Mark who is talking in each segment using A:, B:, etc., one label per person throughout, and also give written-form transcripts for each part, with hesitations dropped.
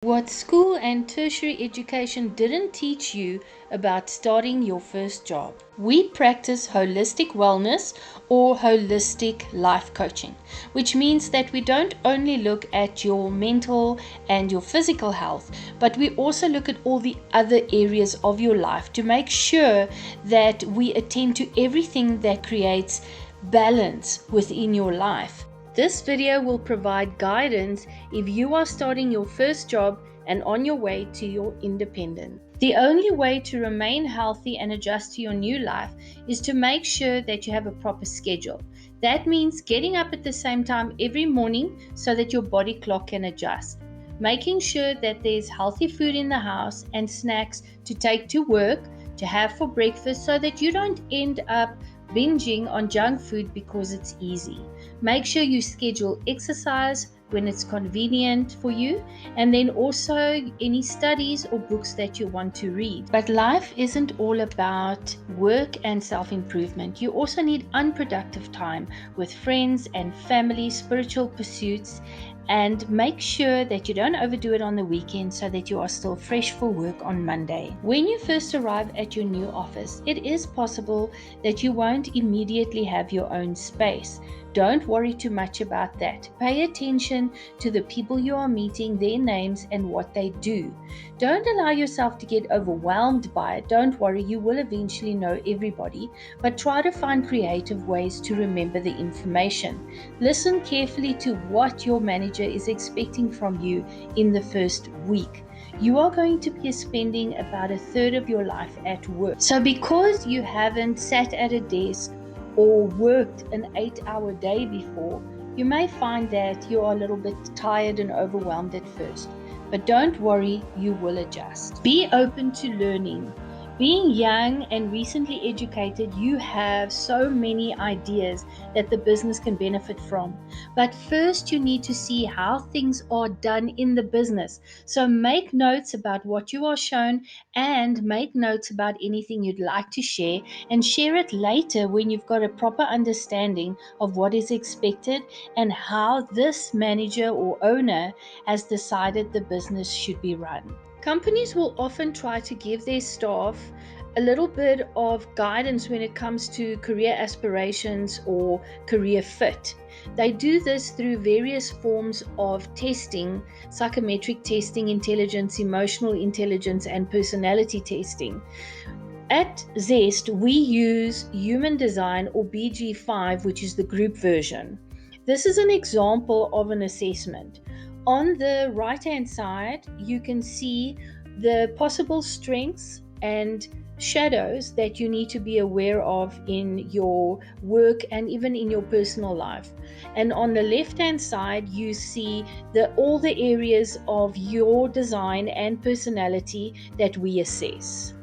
A: What school and tertiary education didn't teach you about starting your first job. We practice holistic wellness or holistic life coaching, which means that we don't only look at your mental and your physical health, but we also look at all the other areas of your life to make sure that we attend to everything that creates balance within your life. This video will provide guidance if you are starting your first job and on your way to your independence. The only way to remain healthy and adjust to your new life is to make sure that you have a proper schedule. That means getting up at the same time every morning so that your body clock can adjust. Making sure that there's healthy food in the house and snacks to take to work, to have for breakfast, so that you don't end up binging on junk food because it's easy. Make sure you schedule exercise when it's convenient for you, and then also any studies or books that you want to read. But life isn't all about work and self-improvement. You also need unproductive time with friends and family, spiritual pursuits, and make sure that you don't overdo it on the weekend so that you are still fresh for work on Monday. When you first arrive at your new office, it is possible that you won't immediately have your own space. Don't worry too much about that. Pay attention to the people you are meeting, their names, and what they do. Don't allow yourself to get overwhelmed by it. Don't worry, you will eventually know everybody, but try to find creative ways to remember the information. Listen carefully to what your manager is expecting from you in the first week. You are going to be spending about a third of your life at work. So because you haven't sat at a desk or worked an 8-hour day before, you may find that you are a little bit tired and overwhelmed at first. But don't worry, you will adjust. Be open to learning. Being young and recently educated, you have so many ideas that the business can benefit from. But first, you need to see how things are done in the business. So make notes about what you are shown and make notes about anything you'd like to share, and share it later when you've got a proper understanding of what is expected and how this manager or owner has decided the business should be run. Companies will often try to give their staff a little bit of guidance when it comes to career aspirations or career fit. They do this through various forms of testing, psychometric testing, intelligence, emotional intelligence, and personality testing. At Zest, we use Human Design or BG5, which is the group version. This is an example of an assessment. On the right-hand side, you can see the possible strengths and shadows that you need to be aware of in your work and even in your personal life. And on the left-hand side, you see all the areas of your design and personality that we assess.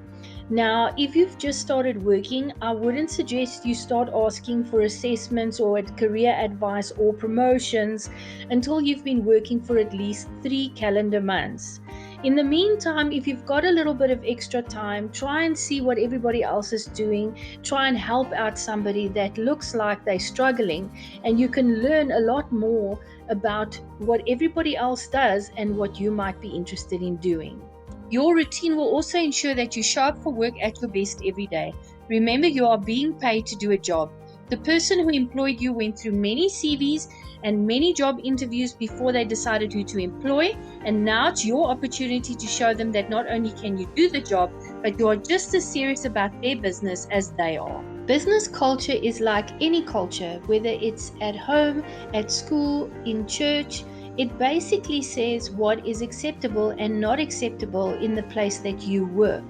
A: Now, if you've just started working, I wouldn't suggest you start asking for assessments or career advice or promotions until you've been working for at least 3 calendar months. In the meantime, if you've got a little bit of extra time, try and see what everybody else is doing. Try and help out somebody that looks like they're struggling, and you can learn a lot more about what everybody else does and what you might be interested in doing. Your routine will also ensure that you show up for work at your best every day. Remember, you are being paid to do a job. The person who employed you went through many CVs and many job interviews before they decided who to employ, and now it's your opportunity to show them that not only can you do the job, but you are just as serious about their business as they are. Business culture is like any culture, whether it's at home, at school, in church. It basically says what is acceptable and not acceptable in the place that you work.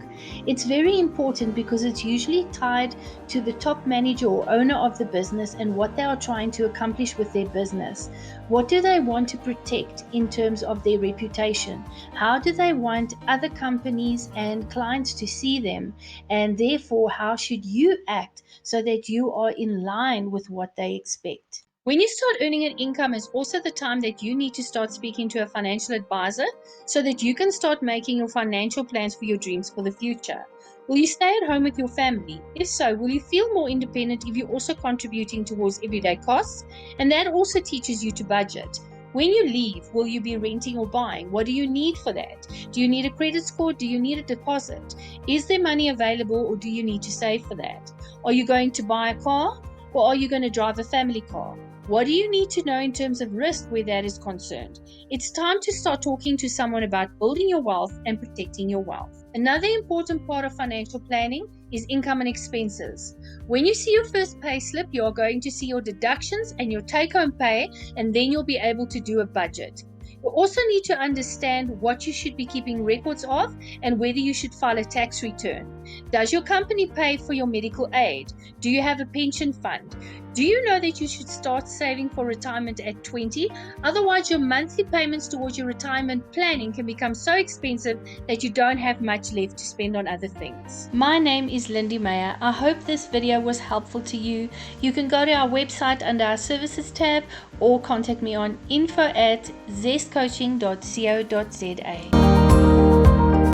A: It's very important because it's usually tied to the top manager or owner of the business and what they are trying to accomplish with their business. What do they want to protect in terms of their reputation? How do they want other companies and clients to see them? And therefore, how should you act so that you are in line with what they expect? When you start earning an income is also the time that you need to start speaking to a financial advisor so that you can start making your financial plans for your dreams for the future. Will you stay at home with your family? If so, will you feel more independent if you're also contributing towards everyday costs? And that also teaches you to budget. When you leave, will you be renting or buying? What do you need for that? Do you need a credit score? Do you need a deposit? Is there money available, or do you need to save for that? Are you going to buy a car, or are you going to drive a family car? What do you need to know in terms of risk where that is concerned? It's time to start talking to someone about building your wealth and protecting your wealth. Another important part of financial planning is income and expenses. When you see your first pay slip, you are going to see your deductions and your take-home pay, and then you'll be able to do a budget. You also need to understand what you should be keeping records of and whether you should file a tax return. Does your company pay for your medical aid? Do you have a pension fund? Do you know that you should start saving for retirement at 20? Otherwise, your monthly payments towards your retirement planning can become so expensive that you don't have much left to spend on other things. My name is Lindy Meyer. I hope this video was helpful to you. You can go to our website under our services tab or contact me on info@zestcoaching.co.za.